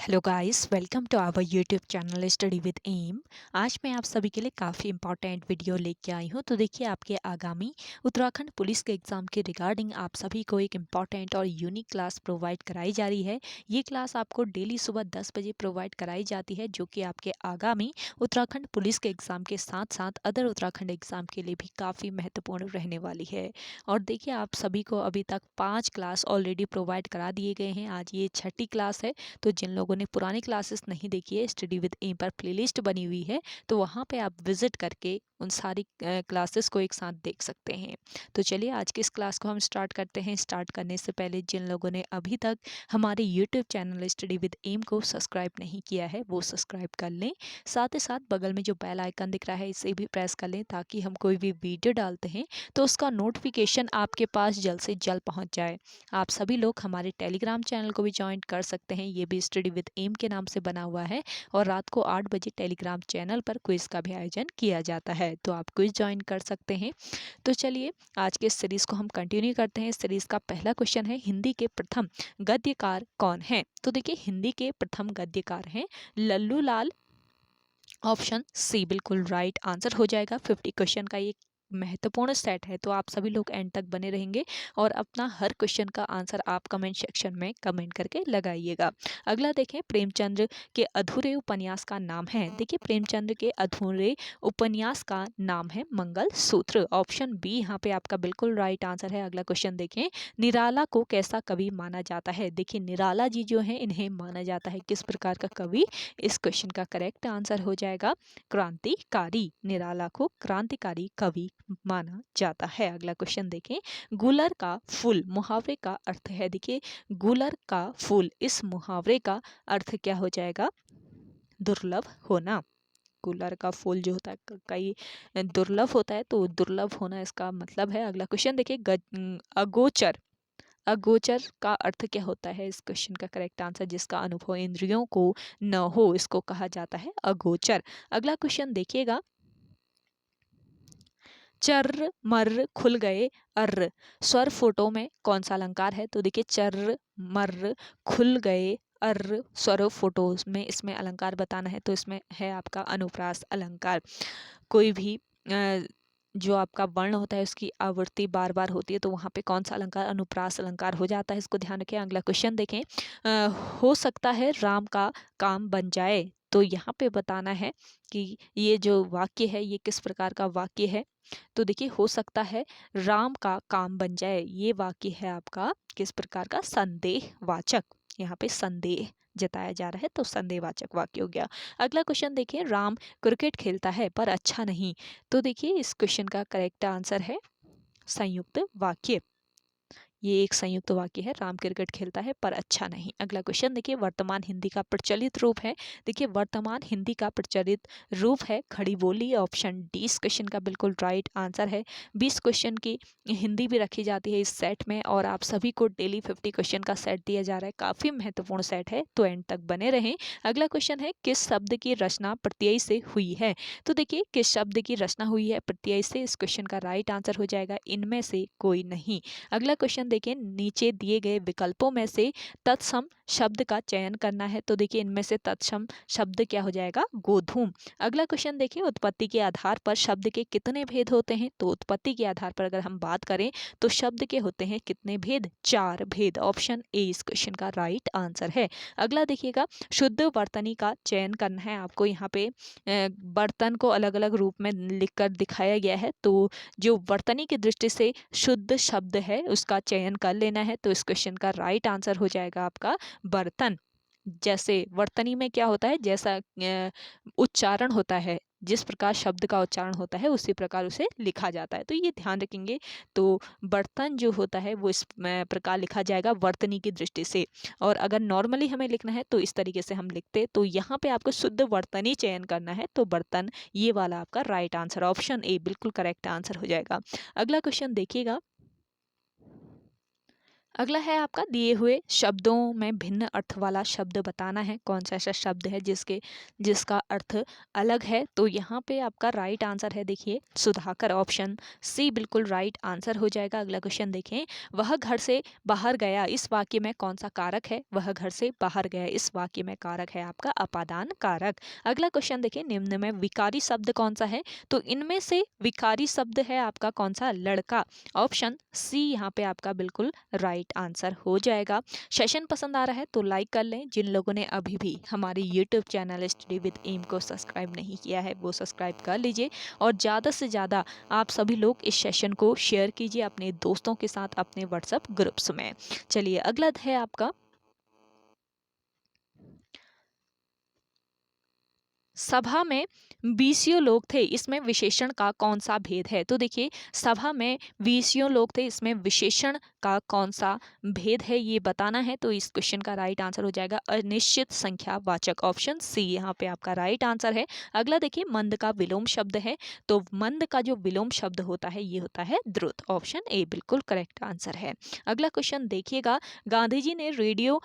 Hello guys, welcome to our YouTube channel study with M. आज मैं आप सभी के लिए काफ़ी इंपॉर्टेंट वीडियो लेके आई हूँ। तो देखिए, आपके आगामी उत्तराखंड पुलिस के एग्ज़ाम के रिगार्डिंग आप सभी को एक इम्पॉर्टेंट और यूनिक क्लास प्रोवाइड कराई जा रही है। ये क्लास आपको डेली सुबह 10 बजे प्रोवाइड कराई जाती है, जो कि आपके आगामी उत्तराखंड पुलिस के एग्ज़ाम के साथ साथ अदर उत्तराखंड एग्ज़ाम के लिए भी काफ़ी महत्वपूर्ण रहने वाली है। और देखिए, आप सभी को अभी तक 5 क्लास ऑलरेडी प्रोवाइड करा दिए गए हैं। आज ये छठी क्लास है। तो जिन लोगों ने पुरानी क्लासेस नहीं देखी है, स्टडी विद एम पर प्लेलिस्ट बनी हुई है, तो वहाँ पे आप विजिट करके उन सारी क्लासेस को एक साथ देख सकते हैं। तो चलिए, आज की इस क्लास को हम स्टार्ट करते हैं। स्टार्ट करने से पहले जिन लोगों ने अभी तक हमारे YouTube channel study with M को सब्सक्राइब नहीं किया है, वो सब्सक्राइब कर लें। साथ ही साथ बगल में जो बेल आइकन दिख रहा है, इसे भी प्रेस कर लें, ताकि हम कोई भी वीडियो डालते हैं तो उसका नोटिफिकेशन आपके पास जल्द से जल्द पहुँच जाए। आप सभी लोग हमारे टेलीग्राम चैनल को भी ज्वाइन कर सकते हैं। ये भी स्टडी विद एम के नाम से बना हुआ है और रात को 8 बजे टेलीग्राम चैनल पर क्विज का भी आयोजन किया जाता है, तो आप क्विज ज्वाइन कर सकते हैं। तो चलिए, आज के इस सीरीज़ को हम कंटिन्यू करते हैं। इस सीरीज़ का पहला क्वेश्चन है, हिंदी के प्रथम गद्यकार कौन है? तो देखिए, हिंदी के प्रथम गद्यकार हैं लल्लू लाल। ऑप्शन सी बिल्कुल राइट आंसर हो जाएगा। 50 क्वेश्चन का ये महत्वपूर्ण सेट है, तो आप सभी लोग एंड तक बने रहेंगे और अपना हर क्वेश्चन का आंसर आप कमेंट सेक्शन में कमेंट करके लगाइएगा। अगला देखें, प्रेमचंद्र के अधूरे उपन्यास का नाम है। देखिए, प्रेमचंद्र के अधूरे उपन्यास का नाम है मंगल सूत्र। ऑप्शन बी यहाँ पे आपका बिल्कुल राइट आंसर है। अगला क्वेश्चन देखें, निराला को कैसा कवि माना जाता है? देखिए, निराला जी जो है, इन्हें माना जाता है किस प्रकार का कवि? इस क्वेश्चन का करेक्ट आंसर हो जाएगा क्रांतिकारी। निराला को क्रांतिकारी कवि माना जाता है। अगला क्वेश्चन देखें, गुलर का फूल मुहावरे का अर्थ है। देखिए, गुलर का फूल, इस मुहावरे का अर्थ क्या हो जाएगा? दुर्लभ होना। गुलर का फूल जो होता है कई दुर्लभ होता है, तो दुर्लभ होना इसका मतलब है। अगला क्वेश्चन देखिए, अगोचर। अगोचर का अर्थ क्या होता है? इस क्वेश्चन का करेक्ट आंसर, जिसका अनुभव इंद्रियों को न हो, इसको कहा जाता है अगोचर। अगला क्वेश्चन देखिएगा, चर्र मर्र खुल गए अर्र, स्वर फोटो में कौन सा अलंकार है? तो देखिए, चर्र मर्र खुल गए अर्र स्वर फोटोज में इसमें अलंकार बताना है, तो इसमें है आपका अनुप्रास अलंकार। कोई भी जो आपका वर्ण होता है उसकी आवृत्ति बार बार होती है, तो वहाँ पे कौन सा अलंकार? अनुप्रास अलंकार हो जाता है। इसको ध्यान रखें। अगला क्वेश्चन देखें, हो सकता है राम का काम बन जाए। तो यहाँ पे बताना है कि ये जो वाक्य है, ये किस प्रकार का वाक्य है? तो देखिए, हो सकता है राम का काम बन जाए, ये वाक्य है आपका किस प्रकार का? संदेहवाचक। यहाँ पे संदेह जताया जा रहा है, तो संदेहवाचक वाक्य हो गया। अगला क्वेश्चन देखिए, राम क्रिकेट खेलता है पर अच्छा नहीं। तो देखिए, इस क्वेश्चन का करेक्ट आंसर है संयुक्त वाक्य। ये एक संयुक्त वाक्य है, राम क्रिकेट खेलता है पर अच्छा नहीं। अगला क्वेश्चन देखिए, वर्तमान हिंदी का प्रचलित रूप है। देखिए, वर्तमान हिंदी का प्रचलित रूप है खड़ी बोली। ऑप्शन डी इस क्वेश्चन का बिल्कुल राइट आंसर है। 20 क्वेश्चन की हिंदी भी रखी जाती है इस सेट में, और आप सभी को डेली 50 क्वेश्चन का सेट दिया जा रहा है। काफी महत्वपूर्ण सेट है, तो एंड तक बने रहें। अगला क्वेश्चन है, किस शब्द की रचना प्रत्यय से हुई है? तो देखिए, किस शब्द की रचना हुई है प्रत्यय से? इस क्वेश्चन का राइट आंसर हो जाएगा इनमें से कोई नहीं। अगला क्वेश्चन देखिए, नीचे दिए गए विकल्पों में से तत्सम शब्द का चयन करना है। तो देखिए, इनमें से तत्सम शब्द क्या हो जाएगा? गोधूम। अगला क्वेश्चन देखिए, उत्पत्ति के आधार पर शब्द के कितने भेद होते हैं? तो उत्पत्ति के आधार पर अगर हम बात करें तो शब्द के होते हैं कितने भेद? 4 भेद। ऑप्शन ए इस क्वेश्चन का राइट आंसर है। अगला देखिएगा, शुद्ध वर्तनी का चयन करना है आपको। यहाँ पे बर्तन को अलग अलग रूप में लिखकर दिखाया गया है, तो जो वर्तनी की दृष्टि से शुद्ध शब्द है उसका चयन कर लेना है। तो इस क्वेश्चन का राइट आंसर हो जाएगा आपका बर्तन। जैसे वर्तनी में क्या होता है, जैसा उच्चारण होता है, जिस प्रकार शब्द का उच्चारण होता है उसी प्रकार उसे लिखा जाता है, तो ये ध्यान रखेंगे। तो बर्तन जो होता है वो इस प्रकार लिखा जाएगा वर्तनी की दृष्टि से, और अगर नॉर्मली हमें लिखना है तो इस तरीके से हम लिखते। तो यहाँ पे आपको शुद्ध वर्तनी चयन करना है, तो बर्तन ये वाला आपका राइट आंसर, ऑप्शन ए बिल्कुल करेक्ट आंसर हो जाएगा। अगला क्वेश्चन देखिएगा, अगला है आपका दिए हुए शब्दों में भिन्न अर्थ वाला शब्द बताना है। कौन सा ऐसा शब्द है जिसका अर्थ अलग है। तो यहाँ पे आपका राइट आंसर है, देखिए सुधाकर, ऑप्शन सी बिल्कुल राइट आंसर हो जाएगा। अगला क्वेश्चन देखें, वह घर से बाहर गया, इस वाक्य में कौन सा कारक है। वह घर से बाहर गया, इस वाक्य में कारक है आपका अपादान कारक। अगला क्वेश्चन देखिए, निम्न में विकारी शब्द कौन सा है। तो इनमें से विकारी शब्द है आपका कौन सा, लड़का, ऑप्शन सी यहाँ पे आपका बिल्कुल राइट आंसर हो जाएगा। सेशन पसंद आ रहा है तो लाइक कर लें। जिन लोगों ने अभी भी हमारे YouTube channel study with M को सब्सक्राइब नहीं किया है वो सब्सक्राइब कर लीजिए, और ज़्यादा से ज़्यादा आप सभी लोग इस सेशन को शेयर कीजिए अपने दोस्तों के साथ अपने व्हाट्सएप ग्रुप्स में। चलिए अगला है आपका, सभा में 20 लोग थे, इसमें विशेषण का कौन सा भेद है। तो देखिए सभा में 20 लोग थे, इसमें विशेषण का कौन सा भेद है ये बताना है। तो इस क्वेश्चन का राइट आंसर हो जाएगा अनिश्चित संख्या वाचक, ऑप्शन सी यहाँ पे आपका राइट आंसर है। अगला देखिए, मंद का विलोम शब्द है। तो मंद का जो विलोम शब्द होता है ये होता है द्रुत, ऑप्शन ए बिल्कुल करेक्ट आंसर है। अगला क्वेश्चन देखिएगा, गांधी जी ने रेडियो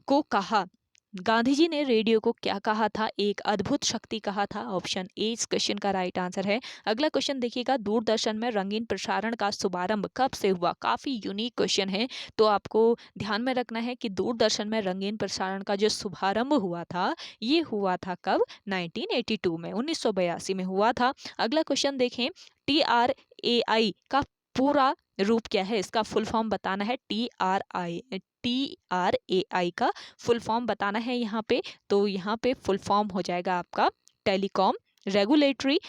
को कहा, गांधी जी ने रेडियो को क्या कहा था, एक अद्भुत शक्ति कहा था, ऑप्शन ए इस क्वेश्चन का राइट आंसर है। अगला क्वेश्चन देखिएगा, दूरदर्शन में रंगीन प्रसारण का शुभारंभ कब से हुआ। काफी यूनिक क्वेश्चन है, तो आपको ध्यान में रखना है कि दूरदर्शन में रंगीन प्रसारण का जो शुभारंभ हुआ था ये हुआ था कब, 1982 में, 1982 में हुआ था। अगला क्वेश्चन देखें, TRAI का पूरा रूप क्या है, इसका फुल फॉर्म बताना है। TRAI का फुल फॉर्म बताना है यहाँ पे। तो यहाँ पे फुल फॉर्म हो जाएगा आपका telecom regulatory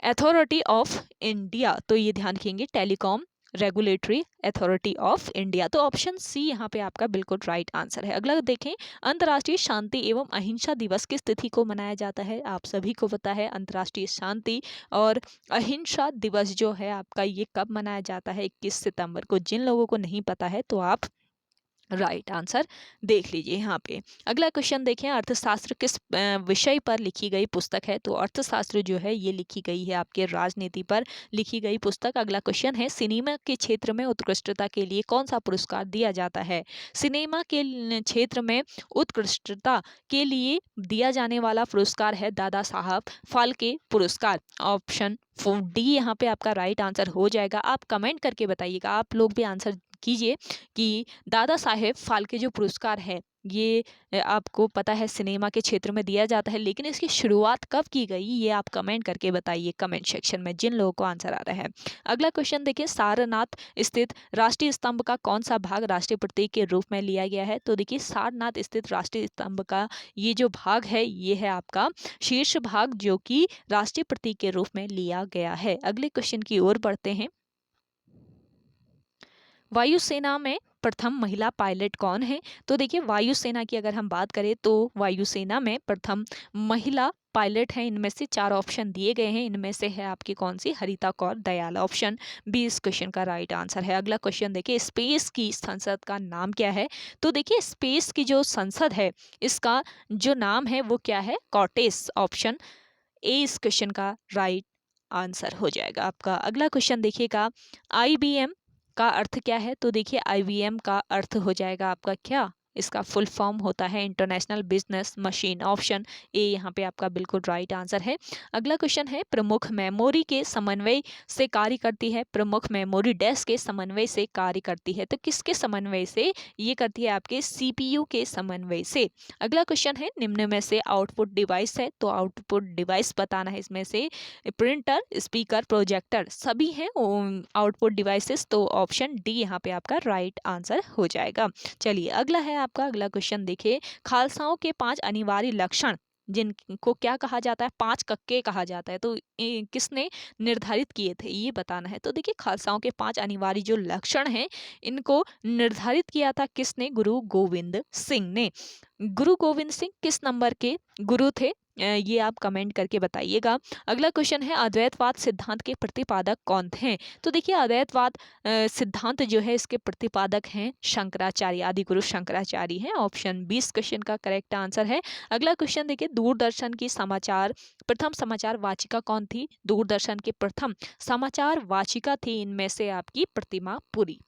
authority of India. तो ये ध्यान रखेंगे, telecom regulatory authority of India. तो ऑप्शन सी यहाँ पे आपका बिल्कुल राइट आंसर है। अगला देखें, अंतर्राष्ट्रीय शांति एवं अहिंसा दिवस किस तिथि को मनाया जाता है। आप सभी को पता है अंतर्राष्ट्रीय शांति और अहिंसा दिवस जो है आपका ये कब मनाया जाता है, 21 सितंबर को। जिन लोगों को नहीं पता है तो आप राइट आंसर देख लीजिए यहाँ पे। अगला क्वेश्चन देखें, अर्थशास्त्र किस विषय पर लिखी गई पुस्तक है। तो अर्थशास्त्र जो है ये लिखी गई है आपके राजनीति पर लिखी गई पुस्तक। अगला क्वेश्चन है, सिनेमा के क्षेत्र में उत्कृष्टता के लिए कौन सा पुरस्कार दिया जाता है। सिनेमा के क्षेत्र में उत्कृष्टता के लिए दिया जाने वाला पुरस्कार है दादा साहब फाल्के पुरस्कार, ऑप्शन डी यहाँ पे आपका राइट आंसर हो जाएगा। आप कमेंट करके बताइएगा, आप लोग भी आंसर कीजिए कि दादा साहेब फाल्के जो पुरस्कार है ये आपको पता है सिनेमा के क्षेत्र में दिया जाता है, लेकिन इसकी शुरुआत कब की गई ये आप कमेंट करके बताइए कमेंट सेक्शन में, जिन लोगों को आंसर आ रहा है। अगला क्वेश्चन देखिए, सारनाथ स्थित राष्ट्रीय स्तंभ का कौन सा भाग राष्ट्रीय प्रतीक के रूप में लिया गया है। तो देखिए सारनाथ स्थित राष्ट्रीय स्तंभ का ये जो भाग है ये है आपका शीर्ष भाग, जो कि राष्ट्रीय प्रतीक के रूप में लिया गया है। अगले क्वेश्चन की ओर बढ़ते हैं, वायुसेना में प्रथम महिला पायलट कौन है। तो देखिए वायुसेना की अगर हम बात करें तो वायुसेना में प्रथम महिला पायलट है, इनमें से 4 ऑप्शन दिए गए हैं, इनमें से है आपकी कौन सी, हरिता कौर दयाल, ऑप्शन बी इस क्वेश्चन का राइट आंसर है। अगला क्वेश्चन देखिए, स्पेस की संसद का नाम क्या है। तो देखिए स्पेस की जो संसद है इसका जो नाम है वो क्या है, कॉटेस, ऑप्शन ए इस क्वेश्चन का राइट आंसर हो जाएगा आपका। अगला क्वेश्चन देखिएगा, IBM का अर्थ क्या है। तो देखिए IBM का अर्थ हो जाएगा आपका क्या, इसका फुल फॉर्म होता है international business machine, option A यहाँ पे आपका बिल्कुल राइट आंसर है। अगला क्वेश्चन है, प्रमुख मेमोरी के समन्वय से कार्य करती है। प्रमुख मेमोरी डेस्क के समन्वय से कार्य करती है, तो किसके समन्वय से ये करती है, आपके CPU के समन्वय से। अगला क्वेश्चन है, निम्न में से आउटपुट डिवाइस है। तो आउटपुट डिवाइस बताना है, इसमें से प्रिंटर, स्पीकर, प्रोजेक्टर सभी हैं आउटपुट डिवाइसेस। तो ऑप्शन डी यहाँ पे आपका राइट आंसर हो जाएगा। चलिए अगला है आपका, अगला क्वेश्चन देखिए, खालसाओं के 5 अनिवार्य लक्षण जिनको क्या कहा जाता है, 5 कक्के कहा जाता है, तो किसने निर्धारित किए थे ये बताना है। तो देखिए खालसाओं के 5 अनिवार्य जो लक्षण हैं इनको निर्धारित किया था किसने, गुरु गोविंद सिंह ने। गुरु गोविंद सिंह किस नंबर के गुरु थे, ये आप कमेंट करके बताइएगा। अगला क्वेश्चन है, अद्वैतवाद सिद्धांत के प्रतिपादक कौन थे। तो देखिए अद्वैतवाद सिद्धांत जो है इसके प्रतिपादक हैं शंकराचार्य, आदि गुरु शंकराचार्य हैं, ऑप्शन 20 क्वेश्चन का करेक्ट आंसर है। अगला क्वेश्चन देखिए, दूरदर्शन की प्रथम समाचार वाचिका कौन थी। दूरदर्शन की प्रथम समाचार वाचिका थी इनमें से आपकी प्रतिमा पुरी।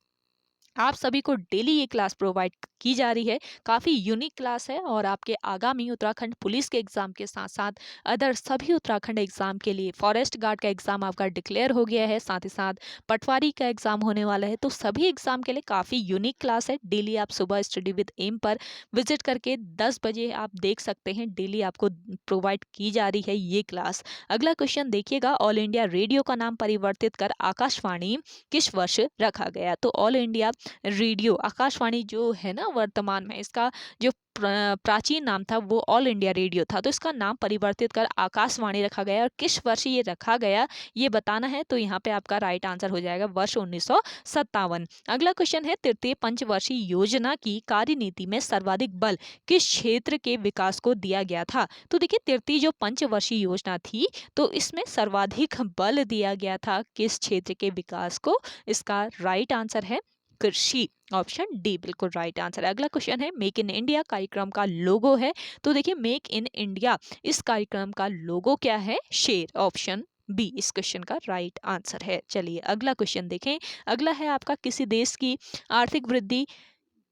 आप सभी को डेली ये क्लास प्रोवाइड की जा रही है। काफ़ी यूनिक क्लास है और आपके आगामी उत्तराखंड पुलिस के एग्ज़ाम के साथ-साथ अदर सभी उत्तराखंड एग्ज़ाम के लिए फॉरेस्ट गार्ड का एग्ज़ाम आपका डिक्लेयर हो गया है, साथ ही साथ पटवारी का एग्ज़ाम होने वाला है। तो सभी एग्ज़ाम के लिए काफ़ी यूनिक क्लास है। डेली आप सुबह स्टडी विद एम पर विज़िट करके 10 बजे आप देख सकते हैं। डेली आपको प्रोवाइड की जा रही है ये क्लास। अगला क्वेश्चन देखिएगा, ऑल इंडिया रेडियो का नाम परिवर्तित कर आकाशवाणी किस वर्ष रखा गया? तो ऑल इंडिया रेडियो आकाशवाणी जो है ना वर्तमान में, इसका जो प्राचीन नाम था वो ऑल इंडिया रेडियो था। तो इसका नाम परिवर्तित कर आकाशवाणी रखा गया और किस वर्ष ये रखा गया ये बताना है। तो यहाँ पे आपका राइट आंसर हो जाएगा वर्ष 1957। अगला क्वेश्चन है, तृतीय पंचवर्षीय योजना की कार्यनीति में सर्वाधिक बल किस क्षेत्र के विकास को दिया गया था? तो देखिए, तृतीय जो पंचवर्षीय योजना थी तो इसमें सर्वाधिक बल दिया गया था किस क्षेत्र के विकास को? इसका राइट आंसर है कृषि। ऑप्शन डी बिल्कुल राइट आंसर है। अगला क्वेश्चन है, मेक इन इंडिया कार्यक्रम का लोगो है। तो देखिए, मेक इन इंडिया इस कार्यक्रम का लोगो क्या है? शेर। ऑप्शन बी इस क्वेश्चन का राइट आंसर है। चलिए अगला क्वेश्चन देखें। अगला है आपका, किसी देश की आर्थिक वृद्धि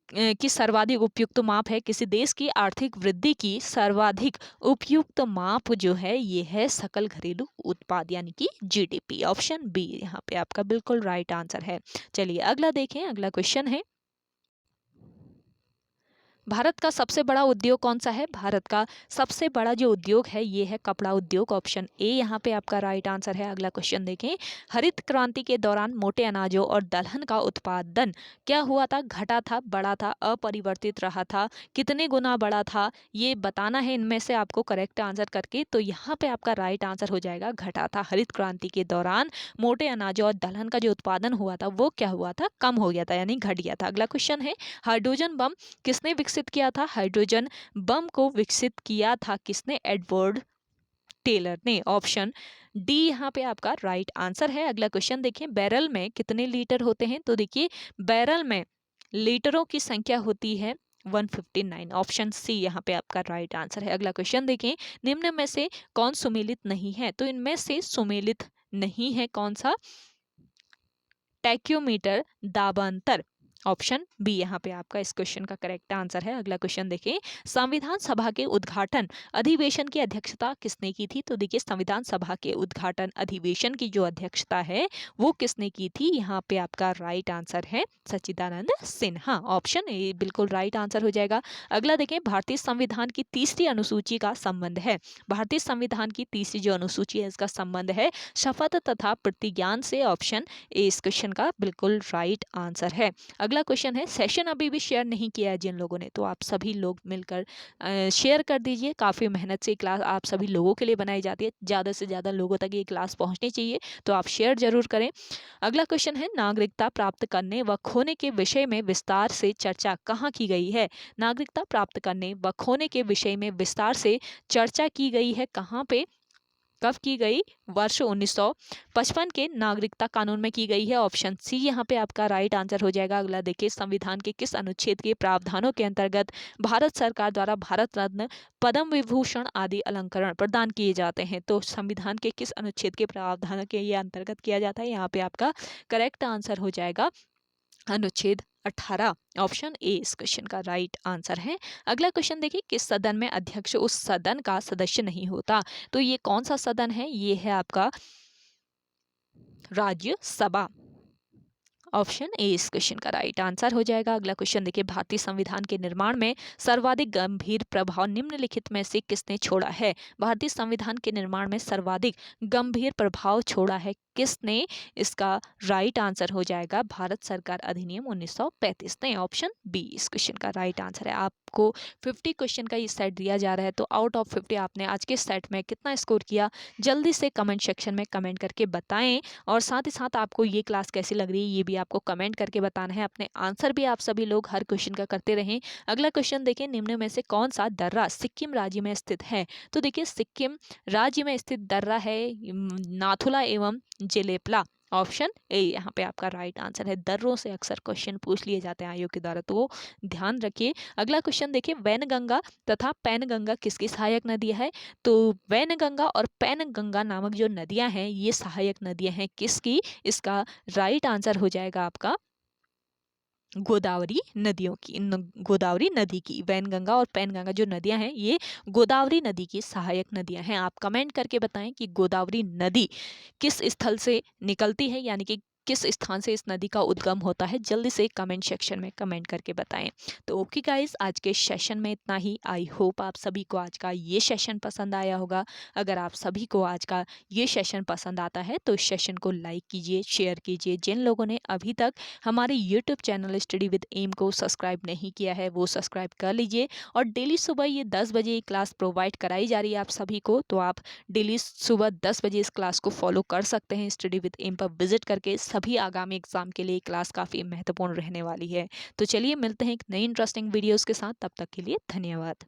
की सर्वाधिक उपयुक्त माप है। किसी देश की आर्थिक वृद्धि की सर्वाधिक उपयुक्त माप जो है ये है सकल घरेलू उत्पाद यानी कि जीडीपी। ऑप्शन बी यहाँ पे आपका बिल्कुल राइट आंसर है। चलिए अगला देखें। अगला क्वेश्चन है, भारत का सबसे बड़ा उद्योग कौन सा है? भारत का सबसे बड़ा जो उद्योग है ये है कपड़ा उद्योग। ऑप्शन ए यहाँ पे आपका राइट आंसर है। अगला क्वेश्चन देखें, हरित क्रांति के दौरान मोटे अनाजों और दलहन का उत्पादन क्या हुआ था? घटा था, बढ़ा था, अपरिवर्तित रहा था, कितने गुना बढ़ा था? ये बताना है इनमें से आपको करेक्ट आंसर करके। तो यहाँ पे आपका राइट आंसर हो जाएगा घटा था। हरित क्रांति के दौरान मोटे अनाजों और दलहन का जो उत्पादन हुआ था वो क्या हुआ था? कम हो गया था यानी घट गया था। अगला क्वेश्चन है, हाइड्रोजन बम किसने विकसित किया था? हाइड्रोजन बम को विकसित किया था किसने? एडवर्ड टेलर ने। ऑप्शन डी यहाँ पे आपका राइट आंसर है। अगला क्वेश्चन देखें, बैरल में कितने लीटर होते हैं? तो देखिए, बैरल में लीटरों की संख्या होती है 159। ऑप्शन सी यहाँ पे आपका राइट आंसर है। अगला क्वेश्चन देखें, निम्न में से कौन सुमेलित नहीं है? तो इनमें से सुमेलित नहीं है कौन सा? टैक्योमीटर, दाबांतर। ऑप्शन बी यहाँ पे आपका इस क्वेश्चन का करेक्ट आंसर है। अगला क्वेश्चन देखें, संविधान सभा के उद्घाटन अधिवेशन की अध्यक्षता किसने की थी? तो देखिए, संविधान सभा के उद्घाटन अधिवेशन की जो अध्यक्षता है वो किसने की थी? यहाँ पे आपका राइट आंसर है सच्चिदानंद सिन्हा। ऑप्शन ए बिल्कुल राइट आंसर हो जाएगा। अगला देखें, भारतीय संविधान की तीसरी अनुसूची का संबंध है। भारतीय संविधान की तीसरी जो अनुसूची है इसका संबंध है शपथ तथा प्रतिज्ञान से। ऑप्शन ए इस क्वेश्चन का बिल्कुल राइट आंसर है। अगला क्वेश्चन है, सेशन अभी भी शेयर नहीं किया है जिन लोगों ने, तो आप सभी लोग मिलकर शेयर कर दीजिए। काफ़ी मेहनत से क्लास आप सभी लोगों के लिए बनाई जाती है, ज़्यादा से ज़्यादा लोगों तक ये क्लास पहुंचनी चाहिए, तो आप शेयर जरूर करें। अगला क्वेश्चन है, नागरिकता प्राप्त करने व खोने के विषय में विस्तार से चर्चा कहाँ की गई है? नागरिकता प्राप्त करने व खोने के विषय में विस्तार से चर्चा की गई है कहाँ पे, कब की गई? वर्ष 1955 के नागरिकता कानून में की गई है। ऑप्शन सी यहाँ पे आपका राइट आंसर हो जाएगा। अगला देखिए, संविधान के किस अनुच्छेद के प्रावधानों के अंतर्गत भारत सरकार द्वारा भारत रत्न, पद्म विभूषण आदि अलंकरण प्रदान किए जाते हैं? तो संविधान के किस अनुच्छेद के प्रावधानों के ये अंतर्गत किया जाता है? यहाँ पे आपका करेक्ट आंसर हो जाएगा अनुच्छेद 18। ऑप्शन ए इस क्वेश्चन का राइट आंसर है। अगला क्वेश्चन देखिए, किस सदन में अध्यक्ष उस सदन का सदस्य नहीं होता? तो ये कौन सा सदन है? ये है आपका राज्यसभा। ऑप्शन ए इस क्वेश्चन का राइट आंसर हो जाएगा। अगला क्वेश्चन देखिए, भारतीय संविधान के निर्माण में सर्वाधिक गंभीर प्रभाव निम्नलिखित में से किसने छोड़ा है? भारतीय संविधान के निर्माण में सर्वाधिक गंभीर प्रभाव छोड़ा है किसने? इसका राइट आंसर हो जाएगा भारत सरकार अधिनियम 1935 ने। ऑप्शन बी इस क्वेश्चन का राइट आंसर है। आपको 50 क्वेश्चन का ये सेट दिया जा रहा है, तो आउट ऑफ 50 आपने आज के सेट में कितना स्कोर किया जल्दी से कमेंट सेक्शन में कमेंट करके बताएं। और साथ ही साथ आपको ये क्लास कैसी लग रही है ये भी आपको कमेंट करके बताना है। अपने आंसर भी आप सभी लोग हर क्वेश्चन का करते रहें। अगला क्वेश्चन देखिए, निम्न में से कौन सा दर्रा सिक्किम राज्य में स्थित है? तो देखिए, सिक्किम राज्य में स्थित दर्रा है नाथुला एवं जेलेपला। ऑप्शन ए यहाँ पे आपका राइट आंसर है। दर्रों से अक्सर क्वेश्चन पूछ लिए जाते हैं आयोग के द्वारा, तो ध्यान रखिए। अगला क्वेश्चन देखिए, वैनगंगा तथा पैनगंगा किसकी सहायक नदी है? तो वैनगंगा और पैनगंगा नामक जो नदियां हैं ये सहायक नदियां हैं किसकी? इसका राइट आंसर हो जाएगा आपका गोदावरी नदियों की गोदावरी नदी की। वैनगंगा और पैनगंगा जो नदियां हैं ये गोदावरी नदी की सहायक नदियां हैं। आप कमेंट करके बताएं कि गोदावरी नदी किस स्थल से निकलती है, यानी कि किस स्थान से इस नदी का उद्गम होता है। जल्दी से कमेंट सेक्शन में कमेंट करके बताएं। तो ओके गाइस, आज के सेशन में इतना ही। आई होप आप सभी को आज का ये सेशन पसंद आया होगा। अगर आप सभी को आज का ये सेशन पसंद आता है तो इस सेशन को लाइक कीजिए, शेयर कीजिए। जिन लोगों ने अभी तक हमारे YouTube channel study with M को सब्सक्राइब नहीं किया है वो सब्सक्राइब कर लीजिए। और डेली सुबह ये 10 बजे ये क्लास प्रोवाइड कराई जा रही है आप सभी को, तो आप डेली सुबह 10 बजे इस क्लास को फॉलो कर सकते हैं। स्टडी विद एम पर विजिट करके सभी आगामी एग्जाम के लिए क्लास काफ़ी महत्वपूर्ण रहने वाली है। तो चलिए मिलते हैं एक नई इंटरेस्टिंग वीडियोज़ के साथ, तब तक के लिए धन्यवाद।